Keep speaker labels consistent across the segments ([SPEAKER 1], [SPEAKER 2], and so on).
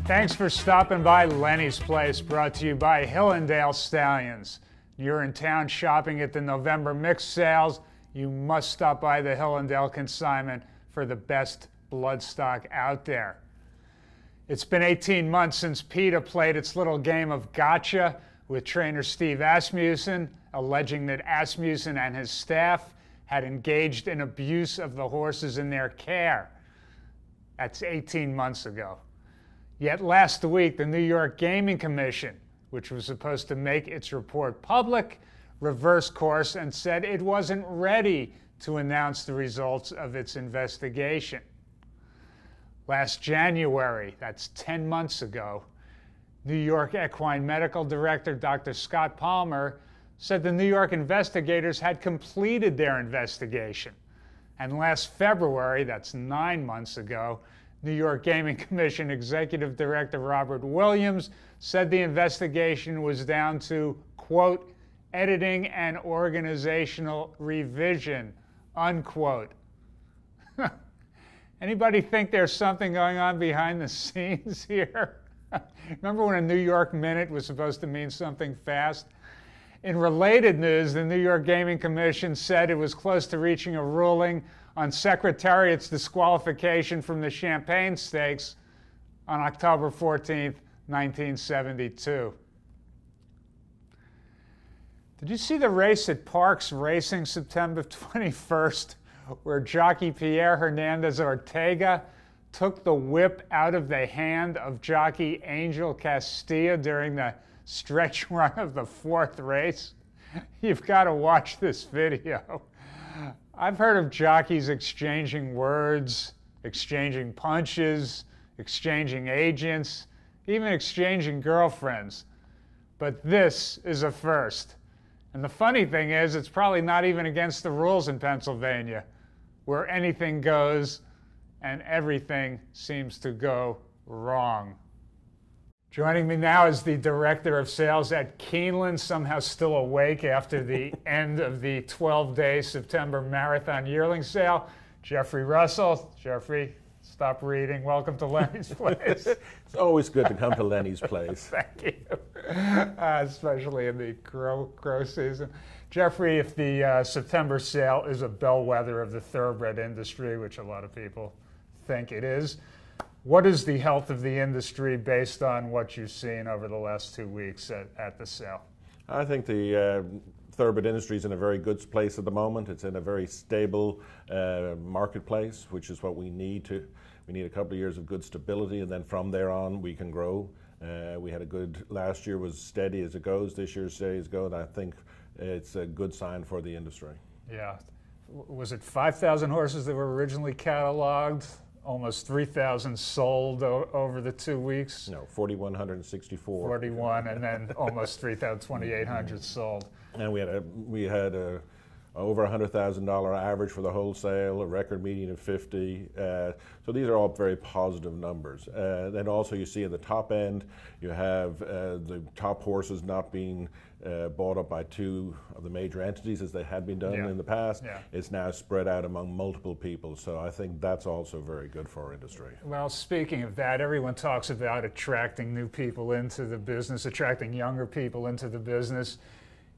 [SPEAKER 1] Thanks for stopping by Lenny's Place, brought to you by Hillendale Stallions. You're in town shopping at the November mixed sales, you must stop by the Hillendale consignment for the best bloodstock out there. It's been 18 months since PETA played its little game of gotcha with trainer Steve Asmussen, alleging that Asmussen and his staff had engaged in abuse of the horses in their care. That's 18 months ago. Yet last week, the New York Gaming Commission, which was supposed to make its report public, reversed course and said it wasn't ready to announce the results of its investigation. Last January, that's 10 months ago, New York Equine Medical Director Dr. Scott Palmer said the New York investigators had completed their investigation. And last February, that's 9 months ago, New York Gaming Commission Executive Director Robert Williams said the investigation was down to, quote, editing and organizational revision, unquote. Anybody think there's something going on behind the scenes here? Remember when a New York minute was supposed to mean something fast? In related news, the New York Gaming Commission said it was close to reaching a ruling on Secretariat's disqualification from the Champagne Stakes on October 14th, 1972. Did you see the race at Parx Racing September 21st, where jockey Pierre Hernandez Ortega took the whip out of the hand of jockey Angel Castilla during the stretch run of the fourth race? You've got to watch this video. I've heard of jockeys exchanging words, exchanging punches, exchanging agents, even exchanging girlfriends. But this is a first. And the funny thing is, it's probably not even against the rules in Pennsylvania, where anything goes and everything seems to go wrong. Joining me now is the Director of Sales at Keeneland, somehow still awake after the end of the 12-day September Marathon Yearling Sale, Geoffrey Russell. Geoffrey, stop reading. Welcome to Lenny's Place.
[SPEAKER 2] It's always good to come to Lenny's Place.
[SPEAKER 1] Thank you, especially in the crow season. Geoffrey, if the September sale is a bellwether of the thoroughbred industry, which a lot of people think it is, what is the health of the industry based on what you've seen over the last 2 weeks at the sale?
[SPEAKER 2] I think the thoroughbred industry is in a very good place at the moment. It's in a very stable marketplace, which is what we need. We need a couple of years of good stability, and then from there on we can grow. We had a good, last year was steady as it goes, this year steady as it goes, and I think it's a good sign for the industry. Yeah.
[SPEAKER 1] Was it 5,000 horses that were originally cataloged? Almost 3,000 sold over the 2 weeks?
[SPEAKER 2] No, 4,164.
[SPEAKER 1] 41, and then almost 2,800 sold.
[SPEAKER 2] And we had a over $100,000 average for the wholesale, a record median of 50. So these are all very positive numbers. Then also you see at the top end, you have the top horses not being bought up by two of the major entities as they had been done in the past. Yeah. It's now spread out among multiple people. So I think that's also very good for our industry.
[SPEAKER 1] Well, speaking of that, everyone talks about attracting new people into the business, attracting younger people into the business.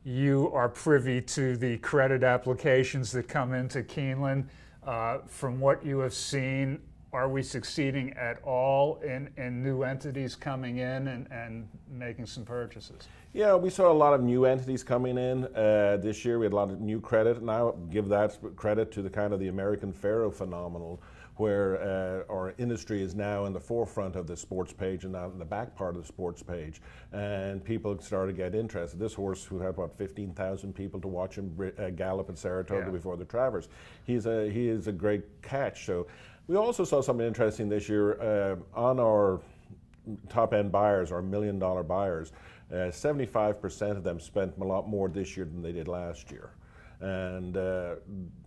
[SPEAKER 1] You are privy to the credit applications that come into Keeneland. From what you have seen, are we succeeding at all in new entities coming in and making some purchases?
[SPEAKER 2] Yeah, we saw a lot of new entities coming in this year. We had a lot of new credit, and I give that credit to the kind of the American Pharaoh phenomenon, where our industry is now in the forefront of the sports page and not in the back part of the sports page. And people started to get interested. This horse, who had about 15,000 people to watch him gallop at Saratoga before the Travers, he is a great catch. So we also saw something interesting this year on our top-end buyers, our $1 million buyers. 75% of them spent a lot more this year than they did last year. And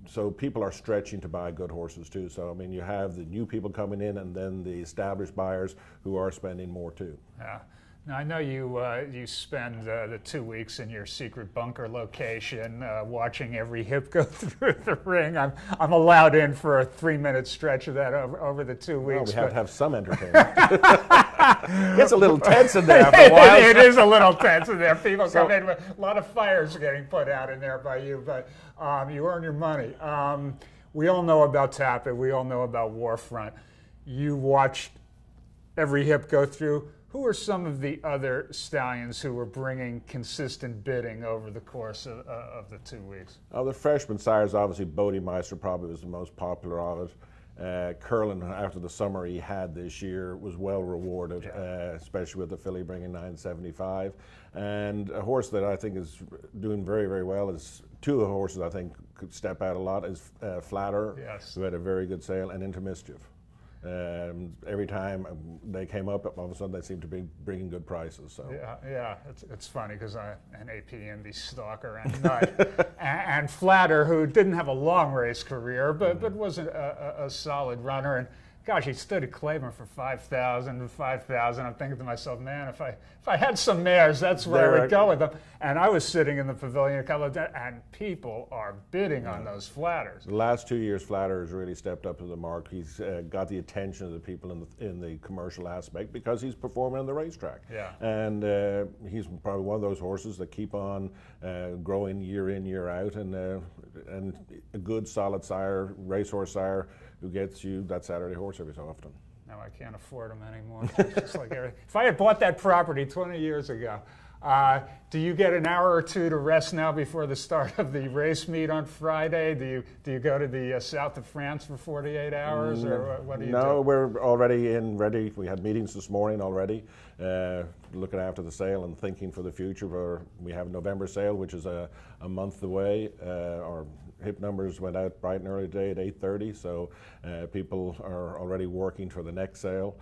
[SPEAKER 2] so people are stretching to buy good horses too. So I mean, you have the new people coming in, and then the established buyers who are spending more too.
[SPEAKER 1] Yeah. Now I know you spend the 2 weeks in your secret bunker location, watching every hip go through the ring. I'm allowed in for a 3-minute stretch of that over the 2 weeks.
[SPEAKER 2] Well, we have to have some entertainment. Gets a little tense in there after a while.
[SPEAKER 1] It is a little tense in there. People come in with a lot of fires getting put out in there by you, but you earn your money. We all know about Tappet. We all know about Warfront. You watched every hip go through. Who are some of the other stallions who were bringing consistent bidding over the course of the 2 weeks?
[SPEAKER 2] The freshman sires, obviously, Bodemeister probably was the most popular of it. Curlin, after the summer he had this year, was well rewarded, especially with the filly bringing 975. And a horse that I think is doing very, very well is two of the horses I think could step out a lot is Flatter, who had a very good sale, and Into Mischief. Every time they came up, all of a sudden they seem to be bringing good prices. So
[SPEAKER 1] it's funny because I'm an AP Indy stalker and nut, and Flatter, who didn't have a long race career, but was a solid runner. And gosh, he stood at Claiborne for 5,000 and 5,000. I'm thinking to myself, man, if I had some mares, that's where I would go with them. And I was sitting in the pavilion a couple of days, and people are bidding on those Flatters.
[SPEAKER 2] The last 2 years, Flatter has really stepped up to the mark. He's got the attention of the people in the commercial aspect because he's performing on the racetrack. And he's probably one of those horses that keep on growing year in, year out, and a good, solid sire, racehorse sire, who gets you that Saturday horse every so often.
[SPEAKER 1] No, I can't afford them anymore. It's just like if I had bought that property 20 years ago, do you get an hour or two to rest now before the start of the race meet on Friday? Do you go to the south of France for 48 hours, or what do you do?
[SPEAKER 2] No, we're already ready. We had meetings this morning already, looking after the sale and thinking for the future. We have a November sale, which is a month away. Our hip numbers went out bright and early today at 8:30, so people are already working for the next sale.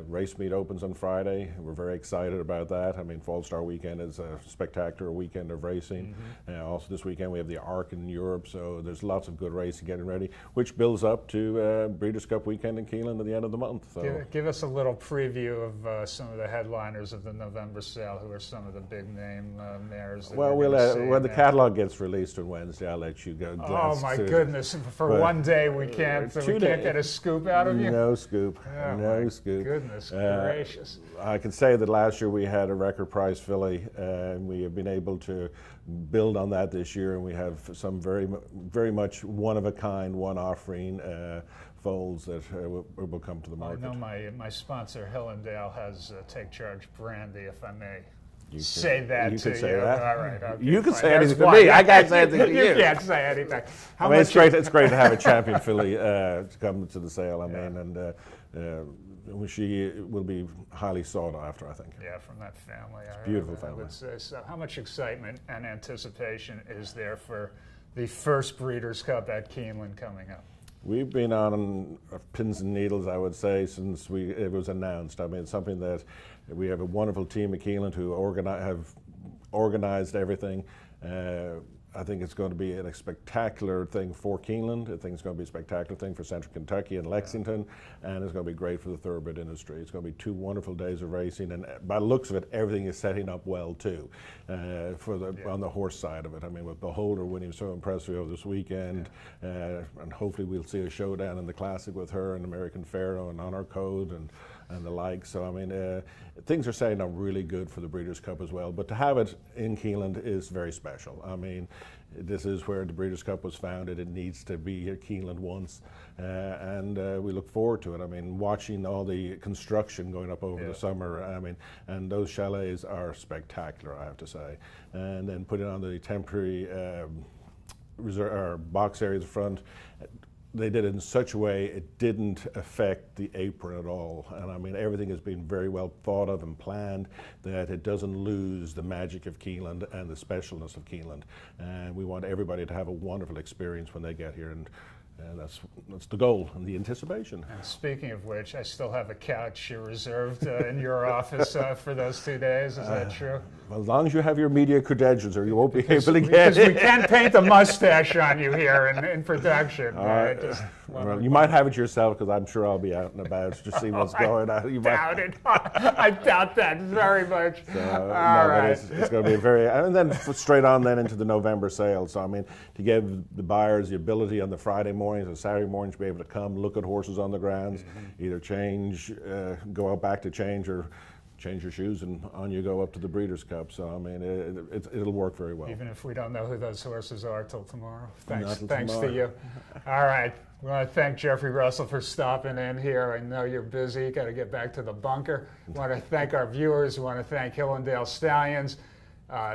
[SPEAKER 2] Race meet opens on Friday. We're very excited about that. I mean, Fall Star Weekend is a spectacular weekend of racing. Also this weekend we have the Arc in Europe, so there's lots of good racing getting ready, which builds up to Breeders' Cup weekend in Keeneland at the end of the month. So.
[SPEAKER 1] Give us a little preview of some of the headliners of the November sale. Who are some of the big name mares?
[SPEAKER 2] Well, when the catalog gets released on Wednesday, I'll let you go.
[SPEAKER 1] Oh my goodness! For one day we can't get a scoop out of you.
[SPEAKER 2] No scoop.
[SPEAKER 1] Oh,
[SPEAKER 2] no scoop.
[SPEAKER 1] Goodness gracious.
[SPEAKER 2] I can say that last year we had a record price filly, and we have been able to build on that this year, and we have some very much one-of-a-kind, one-offering foals that will come to the market.
[SPEAKER 1] I know my sponsor, Hillendale, has Take Charge Brandy, if I may. Say that to you. All right. Okay,
[SPEAKER 2] you can say anything to me. I can't say anything to you.
[SPEAKER 1] You can't say anything.
[SPEAKER 2] It's great. It's great to have a champion filly to come to the sale. I mean, and she will be highly sought after, I think.
[SPEAKER 1] Yeah, from that family.
[SPEAKER 2] It's a beautiful family.
[SPEAKER 1] I would say so. How much excitement and anticipation is there for the first Breeders' Cup at Keeneland coming up?
[SPEAKER 2] We've been on pins and needles, I would say, since it was announced. I mean, it's something that we have a wonderful team at Keeneland who have organized everything. I think it's going to be a spectacular thing for Keeneland. I think it's going to be a spectacular thing for Central Kentucky and Lexington, and it's going to be great for the thoroughbred industry. It's going to be 2 wonderful days of racing, and by the looks of it, everything is setting up well too on the horse side of it. I mean, with Beholder winning so impressively over this weekend, and hopefully we'll see a showdown in the Classic with her and American Pharaoh and Honor Code and the like. So, I mean, things are setting up really good for the Breeders' Cup as well. But to have it in Keeneland is very special. I mean, this is where the Breeders' Cup was founded. It needs to be at Keeneland once. And we look forward to it. I mean, watching all the construction going up over the summer, I mean, and those chalets are spectacular, I have to say. And then putting on the temporary box area at the front, they did it in such a way it didn't affect the apron at all. And I mean, everything has been very well thought of and planned, that it doesn't lose the magic of Keeneland and the specialness of Keeneland. And we want everybody to have a wonderful experience when they get here. And that's the goal and the anticipation.
[SPEAKER 1] And speaking of which, I still have a couch reserved in your office for those 2 days. Is that true?
[SPEAKER 2] As long as you have your media credentials, or you won't be able to get it.
[SPEAKER 1] Because we can't paint a mustache on you here in production.
[SPEAKER 2] Well, you might have it yourself, because I'm sure I'll be out and about to see what's going on.
[SPEAKER 1] You doubt it. I doubt that very much.
[SPEAKER 2] It's going to be and then straight on then into the November sale. So I mean, to give the buyers the ability on the Friday morning mornings and Saturday mornings, be able to come look at horses on the grounds, either change, go out back to change, or change your shoes, and on you go up to the Breeders' Cup. So I mean, it'll work very well.
[SPEAKER 1] Even if we don't know who those horses are till tomorrow. Thanks
[SPEAKER 2] tomorrow.
[SPEAKER 1] to you. All right, we want to thank Geoffrey Russell for stopping in here. I know you're busy. You got to get back to the bunker. We want to thank our viewers. We want to thank Hillendale Stallions.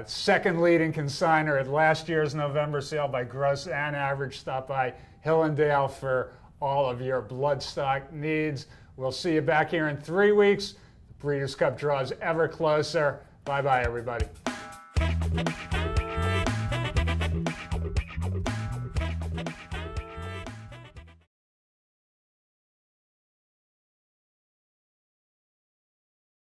[SPEAKER 1] Second leading consigner at last year's November sale by gross and average. Stop by Hillendale for all of your bloodstock needs. We'll see you back here in 3 weeks. The Breeders' Cup draws ever closer. Bye-bye, everybody.